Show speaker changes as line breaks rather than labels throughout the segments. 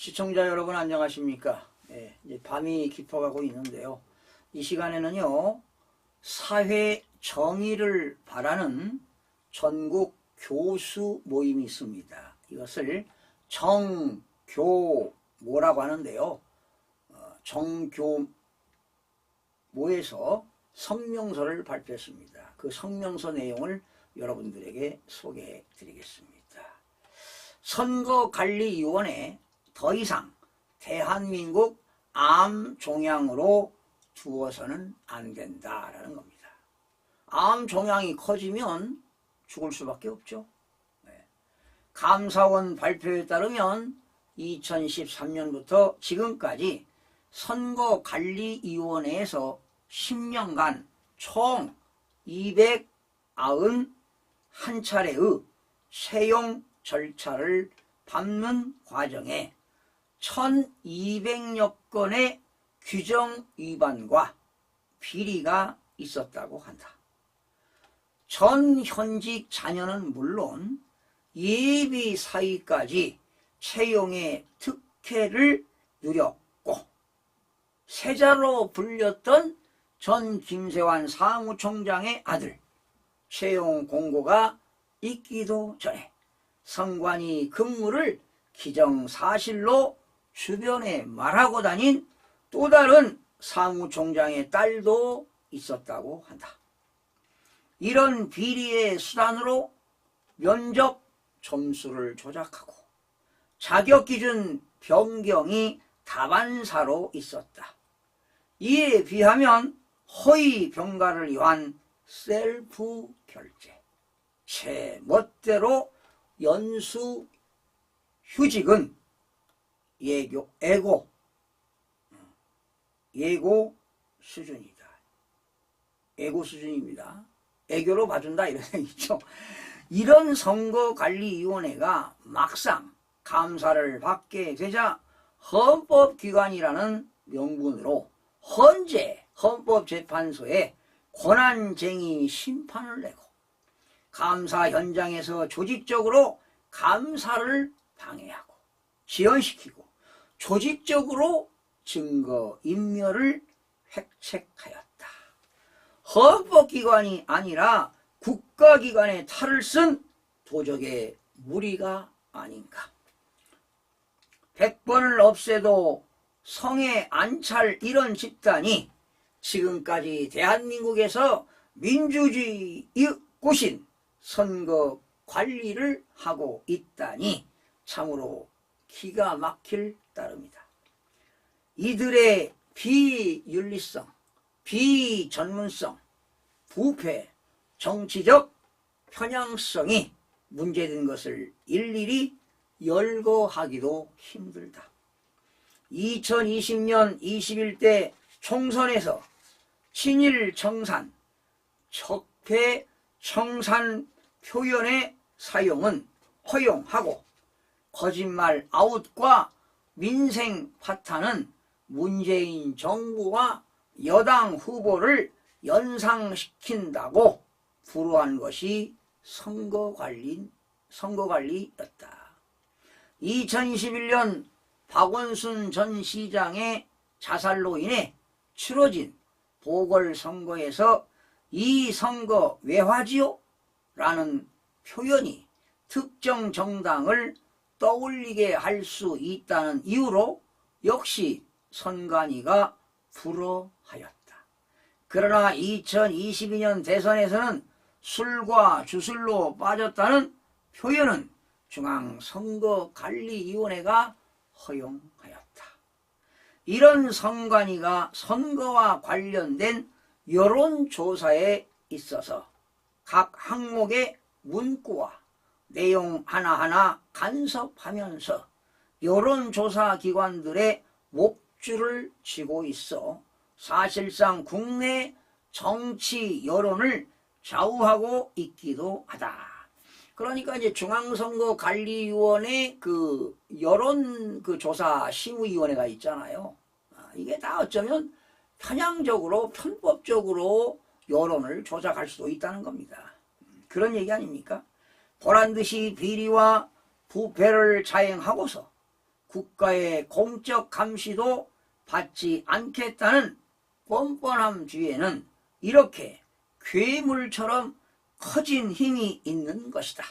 시청자 여러분 안녕하십니까? 이제 밤이 깊어가고 있는데요. 이 시간에는요, 사회 정의를 바라는 전국 교수 모임이 있습니다. 이것을 정교모라고 하는데요. 정교모에서 성명서를 발표했습니다. 그 성명서 내용을 여러분들에게 소개해 드리겠습니다. 선거관리위원회 더 이상 대한민국 암 종양으로 두어서는 안 된다라는 겁니다. 암 종양이 커지면 죽을 수밖에 없죠. 감사원 발표에 따르면 2013년부터 지금까지 선거관리위원회에서 10년간 총 291차례의 채용 절차를 밟는 과정에 1200여 건의 규정 위반과 비리가 있었다고 한다. 전 현직 자녀는 물론 예비 사위까지 채용의 특혜를 누렸고, 세자로 불렸던 전 김세환 사무총장의 아들 채용 공고가 있기도 전에 선관위 근무를 기정사실로 주변에 말하고 다닌 또 다른 사무총장의 딸도 있었다고 한다. 이런 비리의 수단으로 면접 점수를 조작하고 자격기준 변경이 다반사로 있었다. 이에 비하면 허위 병가를 위한 셀프 결제, 제 멋대로 연수 휴직은 예고 수준이다. 예고 수준입니다. 애교로 봐준다 이런 얘기죠. 이런 선거관리위원회가 막상 감사를 받게 되자 헌법기관이라는 명분으로 헌재 헌법재판소에 권한쟁의 심판을 내고 감사 현장에서 조직적으로 감사를 방해하고 지연시키고 조직적으로 증거인멸을 획책하였다. 헌법기관이 아니라 국가기관의 탈을 쓴 도적의 무리가 아닌가. 100번을 없애도 성에 안 찰 이런 집단이 지금까지 대한민국에서 민주주의의 꽃인 선거 관리를 하고 있다니 참으로 기가 막힐 따름이다. 이들의 비윤리성, 비전문성, 부패, 정치적 편향성이 문제된 것을 일일이 열거하기도 힘들다. 2020년 21대 총선에서 친일 청산, 적폐 청산 표현의 사용은 허용하고 거짓말 아웃과 민생 파탄은 문재인 정부와 여당 후보를 연상시킨다고 불허한 것이 선거관리였다. 2021년 박원순 전 시장의 자살로 인해 치러진 보궐선거에서 이 선거 왜 하지요? 라는 표현이 특정 정당을 떠올리게 할 수 있다는 이유로 역시 선관위가 불허하였다. 그러나 2022년 대선에서는 술과 주술로 빠졌다는 표현은 중앙선거관리위원회가 허용하였다. 이런 선관위가 선거와 관련된 여론조사에 있어서 각 항목의 문구와 내용 하나하나 간섭하면서 여론조사 기관들의 목줄을 쥐고 있어 사실상 국내 정치 여론을 좌우하고 있기도 하다. 그러니까 이제 중앙선거관리위원회 그 여론 그 조사 심의위원회가 있잖아요. 이게 다 어쩌면 편향적으로 편법적으로 여론을 조작할 수도 있다는 겁니다. 그런 얘기 아닙니까? 보란듯이 비리와 부패를 자행하고서 국가의 공적 감시도 받지 않겠다는 뻔뻔함 뒤에는 이렇게 괴물처럼 커진 힘이 있는 것이다.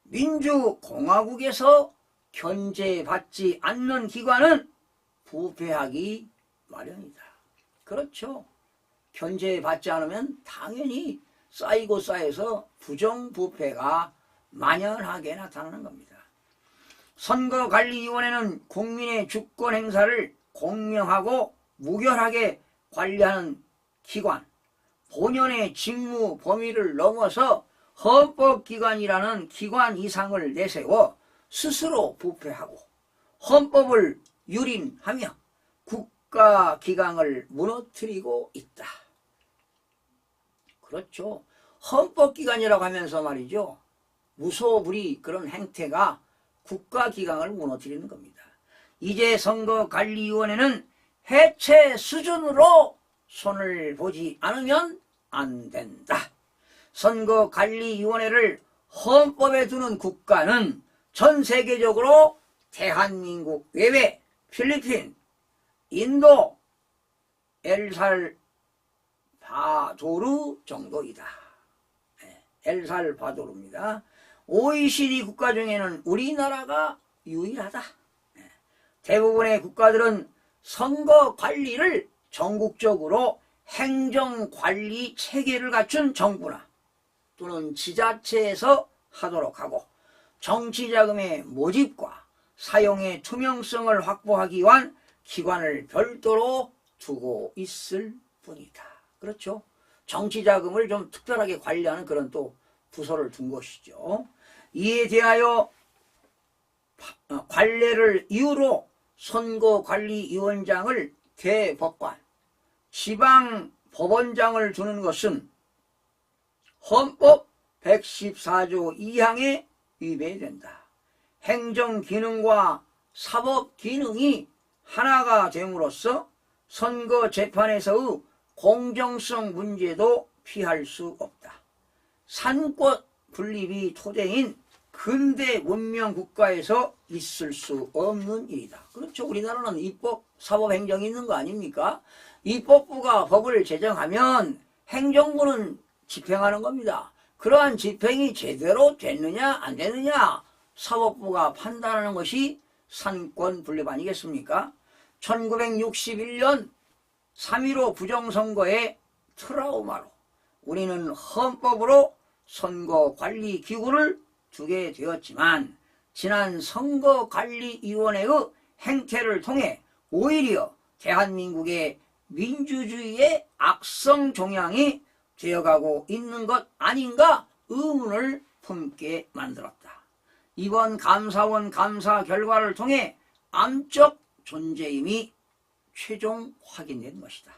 민주공화국에서 견제받지 않는 기관은 부패하기 마련이다. 그렇죠. 견제받지 않으면 당연히 쌓이고 쌓여서 부정부패가 만연하게 나타나는 겁니다. 선거관리위원회는 국민의 주권 행사를 공명하고 무결하게 관리하는 기관, 본연의 직무 범위를 넘어서 헌법기관이라는 기관 이상을 내세워 스스로 부패하고 헌법을 유린하며 국가기강을 무너뜨리고 있다. 그렇죠. 헌법기관이라고 하면서 말이죠. 무소불위 그런 행태가 국가기강을 무너뜨리는 겁니다. 이제 선거관리위원회는 해체 수준으로 손을 보지 않으면 안 된다. 선거관리위원회를 헌법에 두는 국가는 전 세계적으로 대한민국 외에 필리핀, 인도, 엘살바도르 정도이다. 엘살바도르입니다. OECD 국가 중에는 우리나라가 유일하다. 대부분의 국가들은 선거 관리를 전국적으로 행정관리 체계를 갖춘 정부나 또는 지자체에서 하도록 하고 정치자금의 모집과 사용의 투명성을 확보하기 위한 기관을 별도로 두고 있을 뿐이다. 그렇죠. 정치자금을 좀 특별하게 관리하는 그런 또 부서를 둔 것이죠. 이에 대하여 관례를 이유로 선거관리위원장을 대법관, 지방법원장을 두는 것은 헌법 114조 2항에 위배된다. 행정기능과 사법기능이 하나가 됨으로써 선거재판에서의 공정성 문제도 피할 수 없다. 산권 분립이 토대인 근대 문명 국가에서 있을 수 없는 일이다. 그렇죠. 우리나라는 입법, 사법, 행정이 있는 거 아닙니까? 입법부가 법을 제정하면 행정부는 집행하는 겁니다. 그러한 집행이 제대로 됐느냐 안 됐느냐 사법부가 판단하는 것이 산권 분립 아니겠습니까? 1961년 3.15 부정선거의 트라우마로 우리는 헌법으로 선거관리기구를 두게 되었지만 지난 선거관리위원회의 행태를 통해 오히려 대한민국의 민주주의의 악성 종양이 되어가고 있는 것 아닌가 의문을 품게 만들었다. 이번 감사원 감사 결과를 통해 암적 존재임이 최종 확인된 것이다.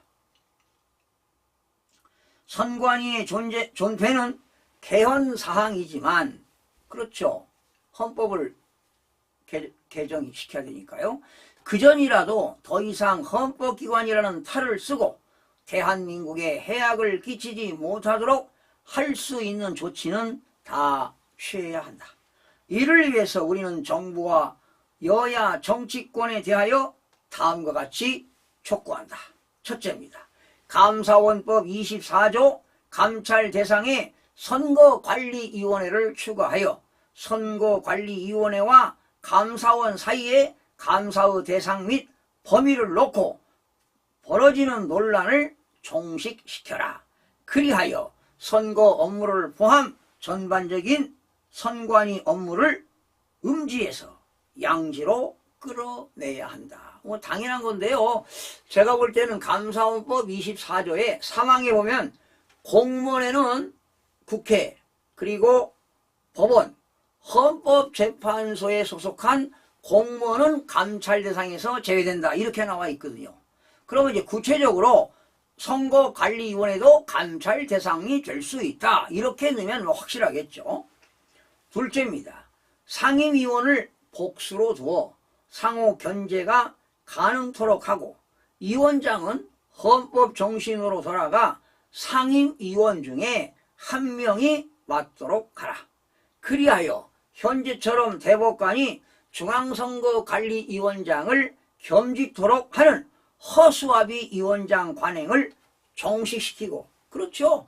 선관위의 존폐는 개헌사항이지만 그렇죠. 헌법을 개정시켜야 되니까요. 그전이라도 더 이상 헌법기관이라는 탈을 쓰고 대한민국에 해악을 끼치지 못하도록 할 수 있는 조치는 다 취해야 한다. 이를 위해서 우리는 정부와 여야 정치권에 대하여 다음과 같이 촉구한다. 첫째입니다. 감사원법 24조 감찰 대상에 선거관리위원회를 추가하여 선거관리위원회와 감사원 사이에 감사의 대상 및 범위를 놓고 벌어지는 논란을 종식시켜라. 그리하여 선거 업무를 포함 전반적인 선관위 업무를 음지에서 양지로 끌어내야 한다. 뭐 당연한 건데요. 제가 볼 때는 감사원법 24조의 3항에 보면 공무원에는 국회 그리고 법원, 헌법재판소에 소속한 공무원은 감찰 대상에서 제외된다. 이렇게 나와 있거든요. 그러면 이제 구체적으로 선거관리위원회도 감찰 대상이 될 수 있다. 이렇게 넣으면 뭐 확실하겠죠. 둘째입니다. 상임위원을 복수로 두어 상호 견제가 가능토록 하고 위원장은 헌법 정신으로 돌아가 상임위원 중에 한 명이 맡도록 하라. 그리하여 현재처럼 대법관이 중앙선거관리위원장을 겸직토록 하는 허수아비 위원장 관행을 종식시키고, 그렇죠.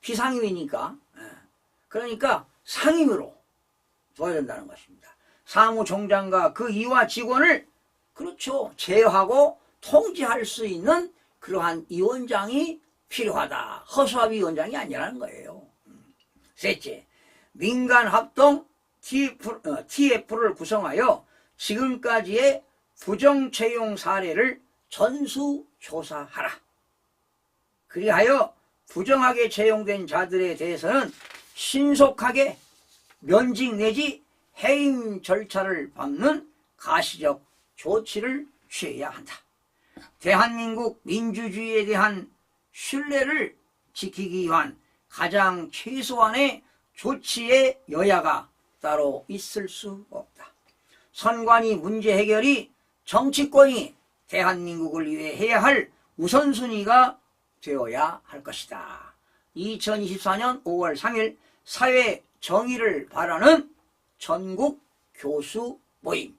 비상임이니까. 그러니까 상임으로 둬야 된다는 것입니다. 사무총장과 그 이와 직원을 그렇죠. 제어하고 통제할 수 있는 그러한 위원장이 필요하다. 허수아비 위원장이 아니라는 거예요. 셋째, 민간합동 TF를 구성하여 지금까지의 부정채용 사례를 전수조사하라. 그리하여 부정하게 채용된 자들에 대해서는 신속하게 면직 내지 해임 절차를 밟는 가시적 조치를 취해야 한다. 대한민국 민주주의에 대한 신뢰를 지키기 위한 가장 최소한의 조치의 여야가 따로 있을 수 없다. 선관위 문제 해결이 정치권이 대한민국을 위해 해야 할 우선순위가 되어야 할 것이다. 2024년 5월 3일 사회 정의를 바라는 전국 교수 모임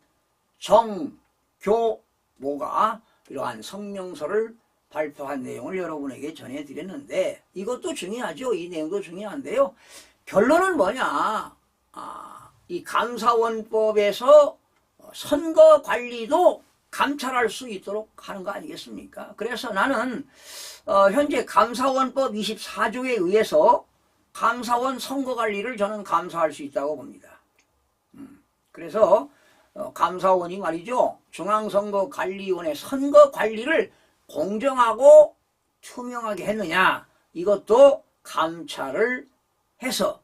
정교모가 이러한 성명서를 발표한 내용을 여러분에게 전해드렸는데, 이것도 중요하죠. 이 내용도 중요한데요. 결론은 뭐냐, 이 감사원법에서 선거관리도 감찰할 수 있도록 하는 거 아니겠습니까? 그래서 나는 현재 감사원법 24조에 의해서 감사원 선거관리를 저는 감사할 수 있다고 봅니다. 그래서 감사원이 말이죠, 중앙선거관리위원회 선거관리를 공정하고 투명하게 했느냐, 이것도 감찰을 해서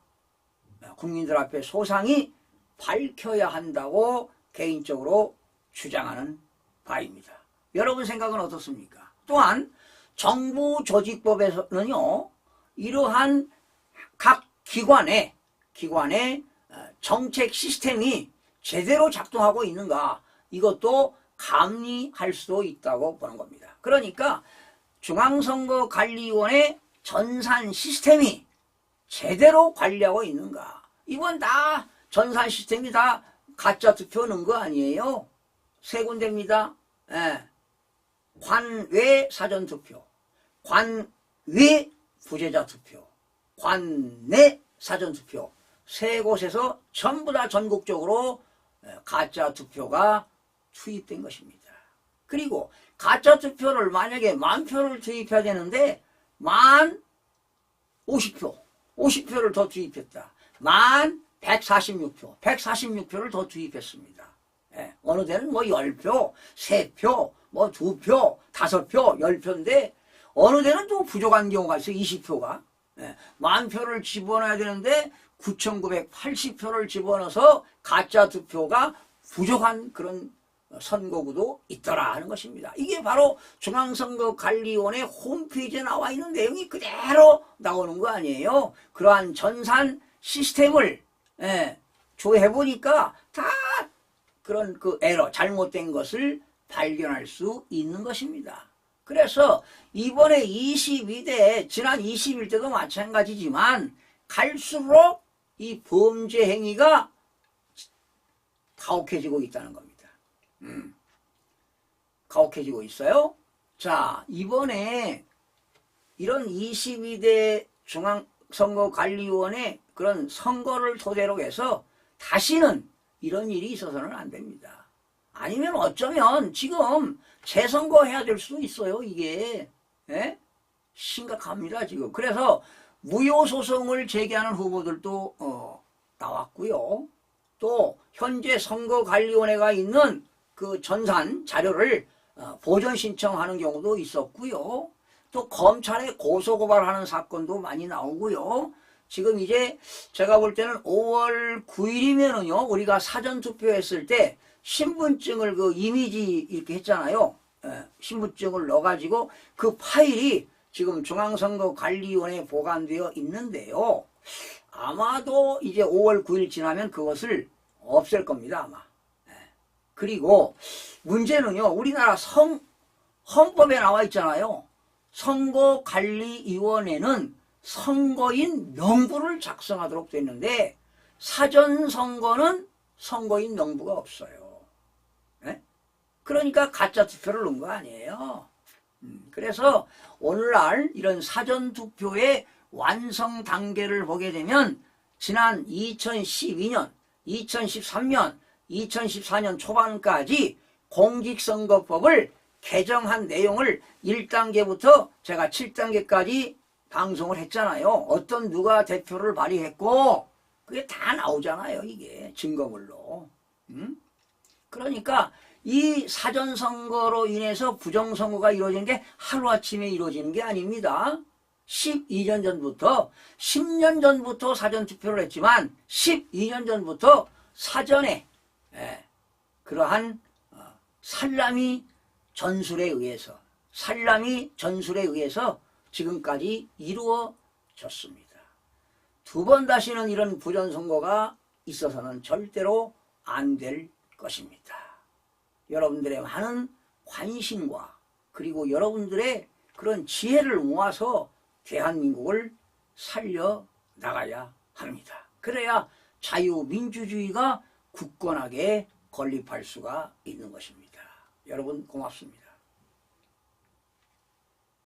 국민들 앞에 소상히 밝혀야 한다고 개인적으로 주장하는 바입니다. 여러분 생각은 어떻습니까? 또한 정부조직법에서는요, 이러한 각 기관의 정책 시스템이 제대로 작동하고 있는가, 이것도 감리할 수도 있다고 보는 겁니다. 그러니까 중앙선거관리위원회 전산 시스템이 제대로 관리하고 있는가, 이건 다 전산 시스템이 다 가짜 투표 넣은 거 아니에요? 세 군데입니다. 관외 사전투표, 관외 부재자 투표, 관내 사전투표, 세 곳에서 전부 다 전국적으로 가짜 투표가 투입된 것입니다. 그리고 가짜 투표를 만약에 10,000표를 투입해야 되는데 50표를 더 투입했다. 146표를 더 투입했습니다. 어느 데는 뭐 10표, 3표, 뭐 2표, 5표, 10표인데 어느 데는 또 부족한 경우가 있어요. 20표가. 10,000표를 집어넣어야 되는데 9,980표를 집어넣어서 가짜 투표가 부족한 그런 선거구도 있더라 하는 것입니다. 이게 바로 중앙선거관리위원회 홈페이지에 나와 있는 내용이 그대로 나오는 거 아니에요. 그러한 전산 시스템을 조회해보니까 다 그런 그 에러, 잘못된 것을 발견할 수 있는 것입니다. 그래서 이번에 22대, 지난 21대도 마찬가지지만 갈수록 이 범죄 행위가 가혹해지고 있다는 겁니다. 가혹해지고 있어요. 자, 이번에 이런 22대 중앙선거관리위원회 그런 선거를 토대로 해서 다시는 이런 일이 있어서는 안 됩니다. 아니면 어쩌면 지금 재선거 해야 될 수도 있어요. 이게 심각합니다 지금. 그래서 무효소송을 제기하는 후보들도 나왔고요. 또 현재 선거관리위원회가 있는 그 전산 자료를 보전 신청하는 경우도 있었고요. 또 검찰에 고소고발하는 사건도 많이 나오고요. 지금 이제 제가 볼 때는 5월 9일이면은요, 우리가 사전투표했을 때 신분증을 그 이미지 이렇게 했잖아요. 신분증을 넣어가지고 그 파일이 지금 중앙선거관리위원회에 보관되어 있는데요. 아마도 이제 5월 9일 지나면 그것을 없앨 겁니다, 아마. 그리고 문제는요, 우리나라 헌법에 나와 있잖아요. 선거관리위원회는 선거인 명부를 작성하도록 되어 있는데 사전선거는 선거인 명부가 없어요. 예? 그러니까 가짜 투표를 넣은 거 아니에요. 그래서 오늘날 이런 사전투표의 완성 단계를 보게 되면 지난 2012년, 2013년, 2014년 초반까지 공직선거법을 개정한 내용을 1단계부터 제가 7단계까지 방송을 했잖아요. 어떤 누가 대표를 발의했고 그게 다 나오잖아요. 이게 증거물로. 그러니까 이 사전선거로 인해서 부정선거가 이루어지는 게 하루아침에 이루어지는 게 아닙니다. 12년 전부터 10년 전부터 사전투표를 했지만 12년 전부터 사전에 그러한 살라미 전술에 의해서 지금까지 이루어졌습니다. 두 번 다시는 이런 부정선거가 있어서는 절대로 안 될 것입니다. 여러분들의 많은 관심과 그리고 여러분들의 그런 지혜를 모아서 대한민국을 살려나가야 합니다. 그래야 자유민주주의가 굳건하게 건립할 수가 있는 것입니다. 여러분 고맙습니다.